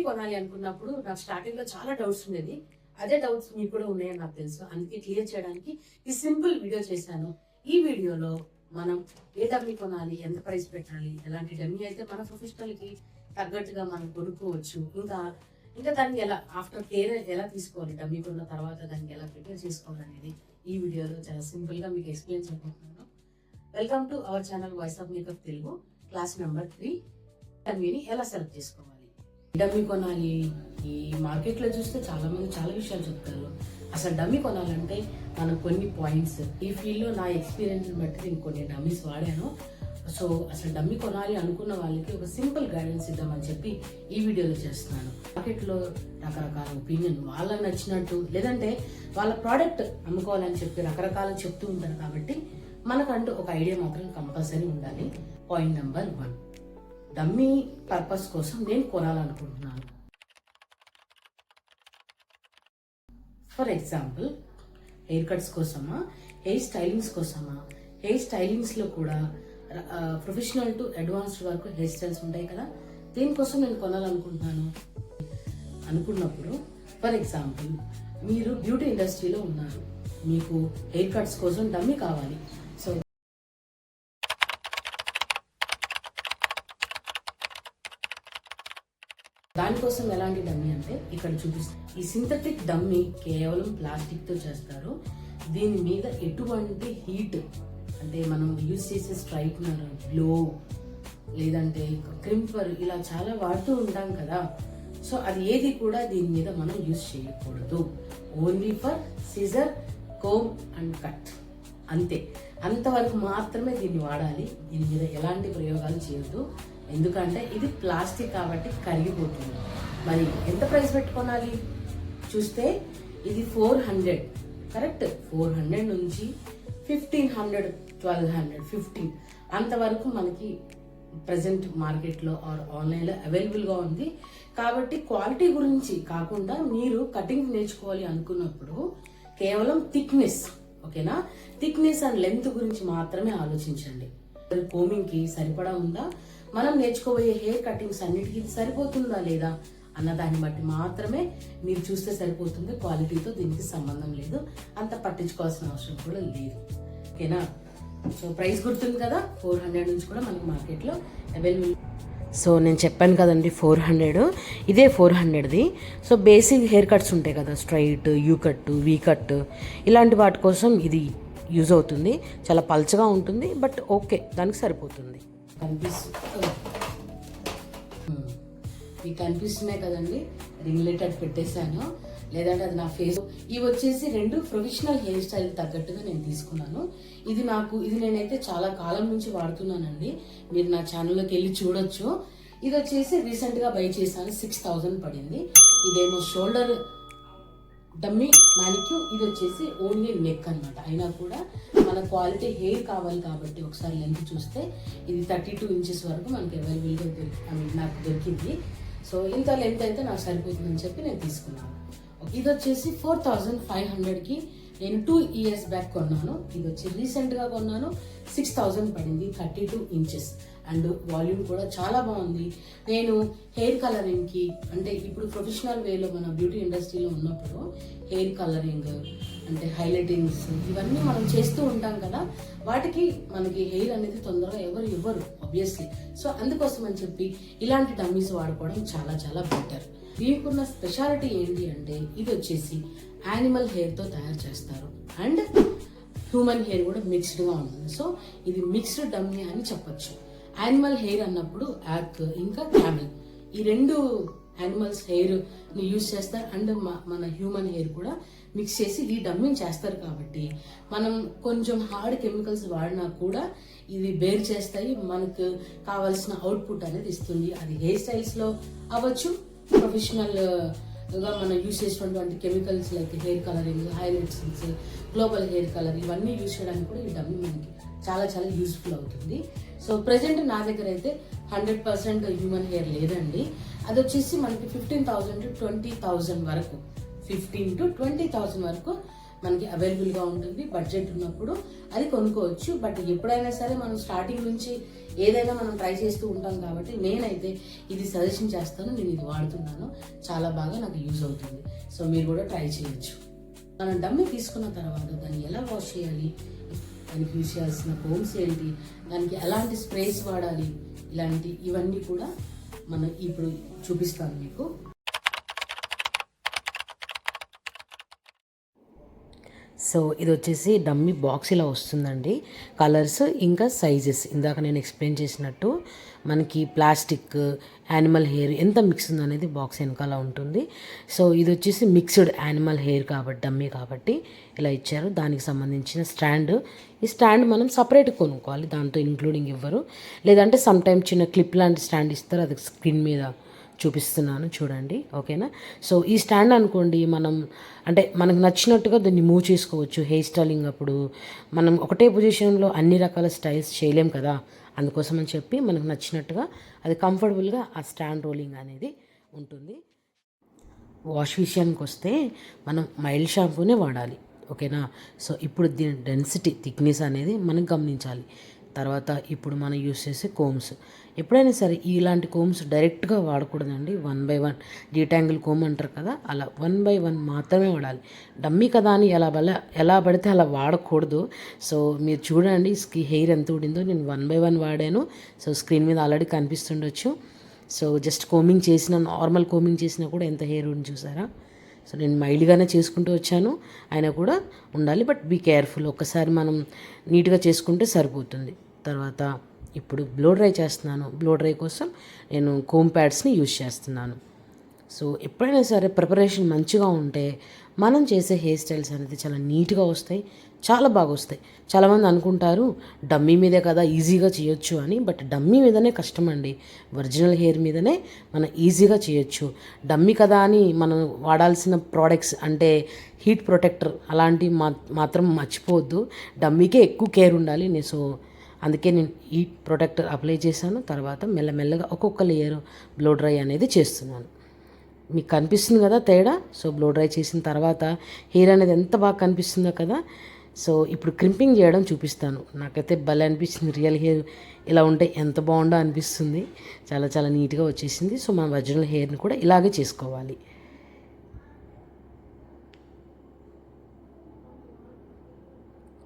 కొనాలి అనుకున్నప్పుడు నాకు స్టార్టింగ్ లో చాలా డౌట్స్ ఉండేది. అదే డౌట్స్ మీకు కూడా ఉన్నాయని నాకు తెలుసు. అందుకే క్లియర్ చేయడానికి ఈ సింపుల్ వీడియో చేశాను. ఈ వీడియోలో మనం ఏ డమ్మీ కొనాలి, ఎంత ప్రైస్ పెట్టాలి, ఎలాంటి డమ్మీ అయితే మన ప్రొఫెషనల్ కి తగ్గట్టుగా మనం కొనుక్కోవచ్చు, ఇంకా దాన్ని ఎలా ఆఫ్టర్ కేర్ ఎలా తీసుకోవాలి, డమ్మీ కొన్న తర్వాత దానికి ఎలా ప్రిపేర్ చేసుకోవాలి అనేది ఈ వీడియోలో చాలా సింపుల్ గా మీకు ఎక్స్ప్లెయిన్ చేయబోతున్నాను. Welcome to our channel voice of makeup Telugu. Class number 3, డమ్మీని ఎలా సెలెక్ట్ చేసుకోవాలి. డమ్మీ కొనాలి, ఈ మార్కెట్ లో చూస్తే చాలా మంది చాలా విషయాలు చెప్తారు. అసలు డమ్మీ కొనాలంటే మనం కొన్ని పాయింట్స్, ఈ ఫీల్డ్ లో నా ఎక్స్పీరియన్స్ బట్టి నేను కొన్ని డమ్మీస్ వాడాను. సో అసలు డమ్మీ కొనాలి అనుకున్న వాళ్ళకి ఒక సింపుల్ గైడెన్స్ ఇద్దామని చెప్పి ఈ వీడియోలో చేస్తున్నాను. మార్కెట్ లో రకరకాల ఒపీనియన్ వాళ్ళకి నచ్చినట్టు, లేదంటే వాళ్ళ ప్రోడక్ట్ అమ్ముకోవాలని చెప్పి రకరకాల చెప్తూ ఉంటారు. కాబట్టి మనకంటూ ఒక ఐడియా మాత్రం కంపల్సరీ ఉండాలి. పాయింట్ నెంబర్ 1, డమ్మీ పర్పస్ కోసం నేను కొనాలనుకుంటున్నాను. ఫర్ ఎగ్జాంపుల్, హెయిర్ కట్స్ కోసమా, హెయిర్ స్టైలింగ్స్ కోసమా. హెయిర్ స్టైలింగ్స్ లో కూడా ప్రొఫెషనల్ టు అడ్వాన్స్డ్ వరకు హెయిర్ స్టైల్స్ ఉంటాయి కదా, దీనికోసం నేను కొనాలనుకుంటున్నాను అనుకున్నప్పుడు, ఫర్ ఎగ్జాంపుల్ మీరు బ్యూటీ ఇండస్ట్రీలో ఉన్నారు, మీకు హెయిర్ కట్స్ కోసం డమ్మీ కావాలి. సో దానికోసం ఎలాంటి డమ్మీ అంటే ఇక్కడ చూపిస్తాను. ఈ సింథటిక్ డమ్మీ కేవలం ప్లాస్టిక్ తో చేస్తారు. దీని మీద ఎటువంటి హీట్, అంటే మనం యూజ్ చేసే స్ట్రైట్నర్, గ్లో, లేదంటే క్రింపర్, ఇలా చాలా వాడుతూ ఉంటాం కదా. సో అది ఏది కూడా దీని మీద మనం యూజ్ చేయకూడదు. Only for scissor, comb and cut, అంతే. అంతవరకు మాత్రమే దీన్ని వాడాలి. దీని మీద ఎలాంటి ప్రయోగాలు చేయొద్దు. ఎందుకంటే ఇది ప్లాస్టిక్ కాబట్టి కరిగిపోతుంది. మరి ఎంత ప్రైస్ పెట్టుకోవాలి చూస్తే, ఇది 400, కరెక్ట్. 400 నుంచి 1500, 1200, 15 అంతవరకు మనకి ప్రజెంట్ మార్కెట్లో ఆర్ ఆన్లైన్లో అవైలబుల్గా ఉంది. కాబట్టి క్వాలిటీ గురించి కాకుండా మీరు కటింగ్ నేర్చుకోవాలి అనుకున్నప్పుడు కేవలం థిక్నెస్, ఓకేనా, థిక్నెస్ అండ్ లెంత్ గురించి మాత్రమే ఆలోచించండి. కోమింగ్ కి సరిపడా ఉందా, మనం నేర్చుకోబోయే హెయిర్ కటింగ్స్ అన్నిటికీ సరిపోతుందా లేదా అన్న దాన్ని బట్టి మాత్రమే మీరు చూస్తే సరిపోతుంది. క్వాలిటీతో దీనికి సంబంధం లేదు, అంత పట్టించుకోవాల్సిన అవసరం కూడా లేదు, ఓకేనా. సో ప్రైస్ గుర్తుంది కదా, 400 నుంచి కూడా మనకి మార్కెట్లో అవైలబుల్. సో నేను చెప్పాను కదండి 400, ఇదే 400ది. సో బేసిక్ హెయిర్ కట్స్ ఉంటాయి కదా, straight, you cut, we cut, ఇలాంటి వాటి కోసం ఇది యూజ్ అవుతుంది. చాలా పల్చగా ఉంటుంది, బట్ ఓకే, దానికి సరిపోతుంది. మీకు కనిపిస్తున్నాయి కదండి, రింగ్లెట్ పెట్టేశాను, లేదంటే అది నా ఫేస్. ఇవి వచ్చేసి 2 ప్రొఫెషనల్ హెయిర్ స్టైల్ తగ్గట్టుగా నేను తీసుకున్నాను. ఇది నేనైతే చాలా కాలం నుంచి వాడుతున్నానండి. మీరు నా ఛానల్లోకి వెళ్ళి చూడొచ్చు. ఇది వచ్చేసి రీసెంట్ గా బై చేశాను, 6000 పడింది. ఇదేమో షోల్డర్ డమ్మీ మ్యానిక్యూ, ఇది వచ్చేసి ఓన్లీ నెక్ అన్నమాట. అయినా కూడా మన క్వాలిటీ హెయిర్ కావాలి కాబట్టి ఒకసారి లెంత్ చూస్తే ఇది 32 ఇంచెస్ వరకు మనకి అవైలబుల్గా నాకు దొరికింది. సో ఇంత లెంత్ అయితే నాకు సరిపోతుందని చెప్పి నేను తీసుకున్నాను. ఇది వచ్చేసి 4500కి నేను 2 years బ్యాక్ కొన్నాను. ఇది వచ్చి రీసెంట్ గా కొన్నాను, 6000 పడింది. 32 ఇంచెస్ అండ్ వాల్యూమ్ కూడా చాలా బాగుంది. నేను హెయిర్ కలరింగ్ కి, అంటే ఇప్పుడు ప్రొఫెషనల్ వేలో మన బ్యూటీ ఇండస్ట్రీలో ఉన్నప్పుడు హెయిర్ కలరింగ్ అంటే హైలైటింగ్స్ ఇవన్నీ మనం చేస్తూ ఉంటాం కదా, వాటికి మనకి హెయిర్ అనేది తొందరగా ఎవరు ఇవ్వరు ఆబ్వియస్లీ. సో అందుకోసం అని చెప్పి ఇలాంటి డమ్మీస్ వాడుకోవడం చాలా చాలా బెటర్. దీనికున్న స్పెషాలిటీ ఏంటి అంటే, ఇది వచ్చేసి యానిమల్ హెయిర్ తో తయారు చేస్తారు అండ్ హ్యూమన్ హెయిర్ కూడా మిక్స్డ్ గా ఉంటుంది. సో ఇది మిక్స్డ్ డమ్మీ అని చెప్పొచ్చు. యానిమల్ హెయిర్ అన్నప్పుడు యాక్ ఇంకా క్యామెల్, ఈ 2 యానిమల్స్ హెయిర్ ని యూజ్ చేస్తారు అండ్ మన హ్యూమన్ హెయిర్ కూడా మిక్స్ చేసి ఈ డమ్మీని చేస్తారు. కాబట్టి మనం కొంచెం హార్డ్ కెమికల్స్ వాడినా కూడా ఇది బేర్ చేస్తాయి, మనకు కావాల్సిన అవుట్పుట్ అనేది ఇస్తుంది. అది హెయిర్ స్టైల్స్ లో అవ్వచ్చు, ప్రొఫెషనల్ గా మనం యూజ్ చేసినటువంటి chemicals like hair colouring, highlights, global hair colour, ఇవన్నీ యూజ్ చేయడానికి కూడా ఈ డమ్మీ మనకి చాలా చాలా యూస్ఫుల్ అవుతుంది. సో ప్రెసెంట్ నా దగ్గర అయితే 100% హ్యూమన్ హెయిర్ లేదండి. అది వచ్చేసి మనకి 15,000 to 20,000 వరకు, 15 to 20,000 వరకు మనకి అవైలబుల్గా ఉంటుంది. బడ్జెట్ ఉన్నప్పుడు అది కొనుక్కోవచ్చు. బట్ ఎప్పుడైనా సరే మనం స్టార్టింగ్ నుంచి ఏదైనా మనం ట్రై చేస్తూ ఉంటాం కాబట్టి నేనైతే ఇది సజెషన్ చేస్తాను. నేను ఇది వాడుతున్నాను, చాలా బాగా నాకు యూజ్ అవుతుంది. సో మీరు కూడా ట్రై చేయొచ్చు. మనం డమ్మీ తీసుకున్న తర్వాత దాన్ని ఎలా వాష్ చేయాలి, దానికి యూజ్ చేయాల్సిన కోమ్స్ ఏంటి, దానికి ఎలాంటి స్ప్రేస్ వాడాలి, ఇవన్నీ కూడా మనం ఇప్పుడు చూపిస్తాను మీకు. సో ఇది వచ్చేసి డమ్మీ బాక్స్ ఇలా వస్తుందండి. కలర్స్ ఇంకా సైజెస్ ఇందాక నేను ఎక్స్ప్లెయిన్ చేసినట్టు మనకి ప్లాస్టిక్, యానిమల్ హెయిర్ ఎంత మిక్స్ ఉందనేది బాక్స్ వెనకాల ఉంటుంది. సో ఇది వచ్చేసి మిక్స్డ్ యానిమల్ హెయిర్ కాబట్టి డమ్మీ కాబట్టి ఇలా ఇచ్చారు. దానికి సంబంధించిన స్టాండ్, ఈ స్టాండ్ మనం సపరేట్ కొనుక్కోవాలి, దాంతో ఇంక్లూడింగ్ ఇవ్వరు. లేదంటే సమ్ టైమ్ చిన్న క్లిప్ లాంటి స్టాండ్ ఇస్తారు, అది స్క్రీన్ మీద చూపిస్తున్నాను చూడండి, ఓకేనా. సో ఈ స్టాండ్ అనుకోండి మనం అంటే మనకు నచ్చినట్టుగా దాన్ని మూవ్ చేసుకోవచ్చు. హెయిర్ స్టైలింగ్ అప్పుడు మనం ఒకటే పొజిషన్లో అన్ని రకాల స్టైల్స్ చేయలేం కదా, అందుకోసం అని చెప్పి మనకు నచ్చినట్టుగా అది కంఫర్టబుల్గా ఆ స్టాండ్ రోలింగ్ అనేది ఉంటుంది. వాష్ విషయానికి వస్తే మనం మైల్డ్ షాంపూనే వాడాలి, ఓకేనా. సో ఇప్పుడు దీని డెన్సిటీ, థిక్నెస్ అనేది మనం గమనించాలి. తర్వాత ఇప్పుడు మనం యూస్ చేసే కోమ్స్, ఎప్పుడైనా సరే ఇలాంటి కోమ్స్ డైరెక్ట్గా వాడకూడదండి. 1 by 1 డీటాంగిల్ కోమ్ అంటారు కదా, అలా 1 by 1 మాత్రమే వాడాలి. డమ్మీ కదా అని ఎలా పడితే అలా వాడకూడదు. సో మీరు చూడండి హెయిర్ ఎంత ఊడిందో, నేను 1 by 1 వాడాను. సో స్క్రీన్ మీద ఆల్రెడీ కనిపిస్తుండొచ్చు. సో జస్ట్ కోమింగ్ చేసిన, నార్మల్ కోమింగ్ చేసినా కూడా ఎంత హెయిర్ ఉంది చూసారా. సో నేను మైల్డ్గానే చేసుకుంటూ వచ్చాను, అయినా కూడా ఉండాలి. బట్ బీ కేర్ఫుల్, ఒక్కసారి మనం నీట్గా చేసుకుంటే సరిపోతుంది. తర్వాత ఇప్పుడు బ్లో డ్రై చేస్తున్నాను. బ్లో డ్రై కోసం నేను కోమ్ ప్యాడ్స్ని యూజ్ చేస్తున్నాను. సో ఎప్పుడైనా సరే ప్రిపరేషన్ మంచిగా ఉంటే మనం చేసే హెయిర్ స్టైల్స్ అనేది చాలా నీట్గా వస్తాయి, చాలా బాగా వస్తాయి. చాలామంది అనుకుంటారు డమ్మీ మీదే కదా ఈజీగా చేయొచ్చు అని, బట్ డమ్మీ మీదనే కష్టం అండి. ఒరిజినల్ హెయిర్ మీదనే మనం ఈజీగా చేయొచ్చు. డమ్మీ కదా అని మనం వాడాల్సిన ప్రోడక్ట్స్ అంటే హీట్ ప్రొటెక్టర్ అలాంటివి మాత్రం మర్చిపోవద్దు. డమ్మీకే ఎక్కువ కేర్ ఉండాలి. సో అందుకే నేను హీట్ ప్రొటెక్టర్ అప్లై చేశాను. తర్వాత మెల్లమెల్లగా ఒక్కొక్క లేయర్ బ్లో డ్రై అనేది చేస్తున్నాను. మీకు కనిపిస్తుంది కదా తేడా. సో బ్లో డ్రై చేసిన తర్వాత హెయిర్ అనేది ఎంత బాగా కనిపిస్తుందో కదా. సో ఇప్పుడు క్రింపింగ్ చేయడం చూపిస్తాను. నాకైతే భలే అనిపించింది, రియల్ హెయిర్ ఇలా ఉంటే ఎంత బాగుండో అనిపిస్తుంది. చాలా చాలా నీట్గా వచ్చేసింది. సో మన ఒరిజినల్ హెయిర్ని కూడా ఇలాగే చేసుకోవాలి.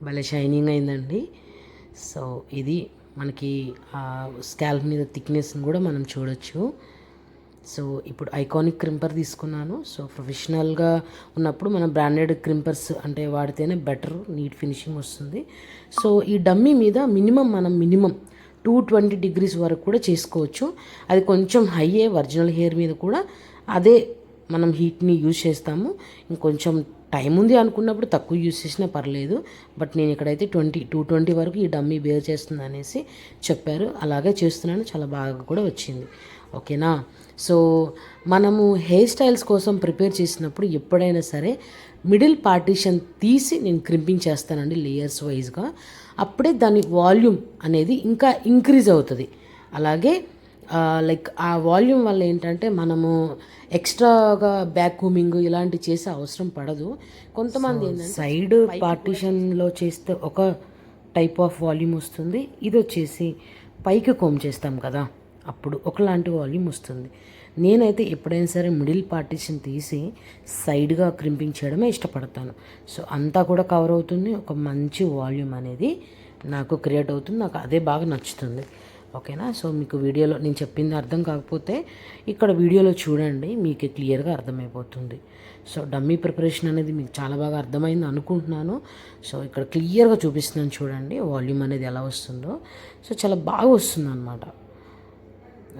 భలే షైనింగ్ అయిందండి. సో ఇది మనకి స్కాల్ప్ మీద థిక్నెస్ని కూడా మనం చూడొచ్చు. సో ఇప్పుడు ఐకానిక్ క్రింపర్ తీసుకున్నాను. సో ప్రొఫెషనల్గా ఉన్నప్పుడు మనం బ్రాండెడ్ క్రింపర్స్ అంటే వాడితేనే బెటర్, నీట్ ఫినిషింగ్ వస్తుంది. సో ఈ డమ్మీ మీద మినిమం 220 degrees వరకు కూడా చేసుకోవచ్చు. అది కొంచెం హైయే, ఒరిజినల్ హెయిర్ మీద కూడా అదే మనం హీట్ని యూజ్ చేస్తాము. ఇంకొంచెం టైం ఉంది అనుకున్నప్పుడు తక్కువ యూజ్ చేసినా పర్లేదు. బట్ నేను ఇక్కడైతే 220 వరకు ఈ డమ్మీ బేర్ చేస్తుంది అనేసి చెప్పారు, అలాగే చేస్తున్నాను. చాలా బాగా కూడా వచ్చింది, ఓకేనా. సో మనము హెయిర్ స్టైల్స్ కోసం ప్రిపేర్ చేసినప్పుడు ఎప్పుడైనా సరే మిడిల్ పార్టీషన్ తీసి నేను క్రింపింగ్ చేస్తానండి లేయర్స్ వైజ్గా. అప్పుడే దాని వాల్యూమ్ అనేది ఇంకా ఇంక్రీజ్ అవుతుంది. అలాగే లైక్ ఆ వాల్యూమ్ వల్ల ఏంటంటే మనము ఎక్స్ట్రాగా బ్యాక్ కూమింగ్ ఇలాంటివి చేసే అవసరం పడదు. కొంతమంది ఏంటంటే సైడ్ పార్టీషన్లో చేస్తే ఒక టైప్ ఆఫ్ వాల్యూమ్ వస్తుంది. ఇది వచ్చేసి పైకి కోమ్ చేస్తాం కదా, అప్పుడు ఒకలాంటి వాల్యూమ్ వస్తుంది. నేనైతే ఎప్పుడైనా సరే మిడిల్ పార్టీషన్ తీసి సైడ్గా క్రింపింగ్ చేయడమే ఇష్టపడతాను. సో అంతా కూడా కవర్ అవుతుంది, ఒక మంచి వాల్యూమ్ అనేది నాకు క్రియేట్ అవుతుంది. నాకు అదే బాగా నచ్చుతుంది, ఓకేనా. సో మీకు వీడియోలో నేను చెప్పింది అర్థం కాకపోతే ఇక్కడ వీడియోలో చూడండి, మీకు క్లియర్గా అర్థమైపోతుంది. సో డమ్మీ ప్రిపరేషన్ అనేది మీకు చాలా బాగా అర్థమైంది అనుకుంటున్నాను. సో ఇక్కడ క్లియర్గా చూపిస్తున్నాను చూడండి వాల్యూమ్ అనేది ఎలా వస్తుందో. సో చాలా బాగా వస్తుంది అనమాట,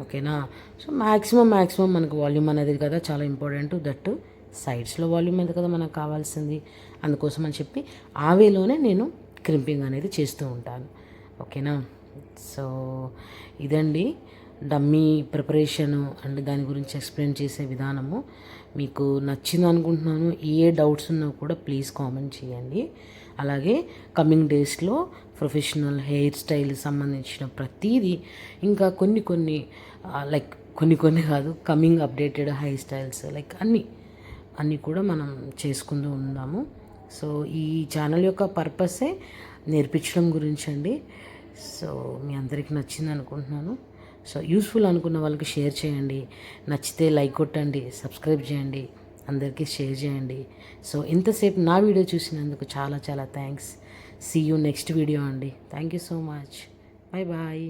ఓకేనా. సో మ్యాక్సిమం మనకు వాల్యూమ్ అనేది కదా చాలా ఇంపార్టెంట్. దట్ సైడ్స్లో వాల్యూమ్ అనేది కదా మనకు కావాల్సింది. అందుకోసం అని చెప్పి ఆ వేలోనే నేను క్రింపింగ్ అనేది చేస్తూ ఉంటాను, ఓకేనా. సో ఇదండి డమ్మీ ప్రిపరేషను అండ్ దాని గురించి ఎక్స్ప్లెయిన్ చేసే విధానము. మీకు నచ్చింది అనుకుంటున్నాను. ఏ డౌట్స్ ఉన్నా కూడా ప్లీజ్ కామెంట్ చేయండి. అలాగే కమింగ్ డేస్లో ప్రొఫెషనల్ హెయిర్ స్టైల్ సంబంధించిన ప్రతిదీ, ఇంకా కొన్ని లైక్ కొన్ని కాదు, coming updated hair styles like అన్నీ కూడా మనం చేసుకుంటూ ఉందాము. సో ఈ ఛానల్ యొక్క పర్పసే నేర్పించడం గురించి అండి. సో మీ అందరికీ నచ్చింది అనుకుంటున్నాను. సో యూస్ఫుల్ అనుకున్న వాళ్ళకి షేర్ చేయండి, నచ్చితే లైక్ కొట్టండి, సబ్స్క్రైబ్ చేయండి, అందరికీ షేర్ చేయండి. సో ఇంతసేపు నా వీడియో చూసినందుకు చాలా చాలా thanks. See you next video అండి. Thank you so much. Bye bye.